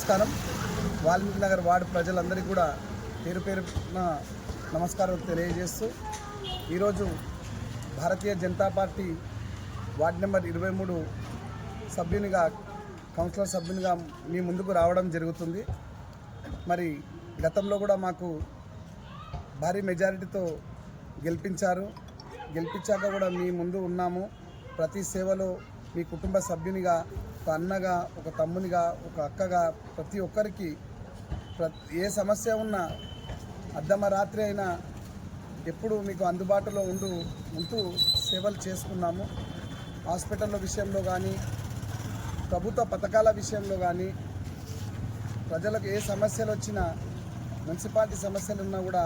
నమస్కారం. వాల్మీకి నగర్ వార్డు ప్రజలందరికీ కూడా పేరు పేరున నమస్కారం తెలియజేస్తూ ఈరోజు Bharatiya Janata party ward number 23 సభ్యునిగా కౌన్సిలర్ సభ్యునిగా మీ ముందుకు రావడం జరుగుతుంది. మరి గతంలో కూడా మాకు భారీ మెజారిటీతో గెలిపించాక కూడా మీ ముందు ఉన్నాము. ప్రతి సేవలో మీ కుటుంబ సభ్యునిగా, ఒక అన్నగా, ఒక తమ్మునిగా, ఒక అక్కగా ప్రతి ఒక్కరికి ఏ సమస్య ఉన్నా అర్ధమ రాత్రి అయినా ఎప్పుడు మీకు అందుబాటులో ఉంటూ సేవలు చేసుకున్నాము. హాస్పిటల్ విషయంలో కానీ, ప్రభుత్వ పథకాల విషయంలో కానీ, ప్రజలకు ఏ సమస్యలు వచ్చినా, మున్సిపాలిటీ సమస్యలు ఉన్నా కూడా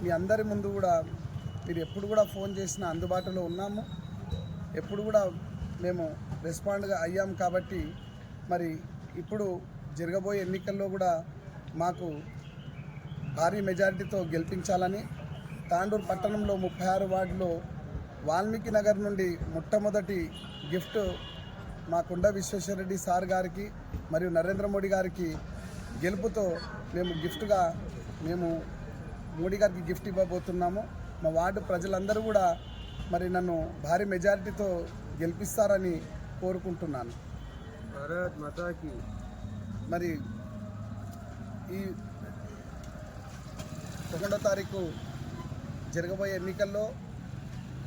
మీ అందరి ముందు కూడా మీరు ఎప్పుడు కూడా ఫోన్ చేసినా అందుబాటులో ఉన్నాము. ఎప్పుడు కూడా మేము రెస్పాండ్గా అయ్యాం. కాబట్టి మరి ఇప్పుడు జరగబోయే ఎన్నికల్లో కూడా మాకు భారీ మెజారిటీతో గెలిపించాలని, తాండూరు పట్టణంలో 36 వార్డులో వాల్మీకి నగర్ నుండి మొట్టమొదటి గిఫ్ట్ మా కొండ విశ్వేశ్వరరెడ్డి సార్ గారికి మరియు నరేంద్ర మోడీ గారికి గెలుపుతో మేము మోడీ గారికి గిఫ్ట్ ఇవ్వబోతున్నాము. మా వార్డు ప్రజలందరూ కూడా మరి నన్ను భారీ మెజారిటీతో గెలిపిస్తారని కోరుకుంటున్నాను. భారత్ మాతాకి. మరి ఈ 1వ తారీఖు జరగబోయే ఎన్నికల్లో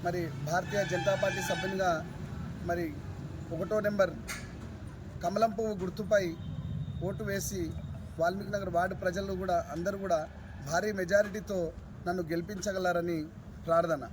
మరి భారతీయ జనతా పార్టీ సభ్యునిగా మరి 1వ నెంబర్ కమలం పువ్వు గుర్తుపై ఓటు వేసి వాల్మీకి నగర్ వార్డు ప్రజలు కూడా అందరూ కూడా భారీ మెజారిటీతో నన్ను గెలిపించగలరని ప్రార్థన.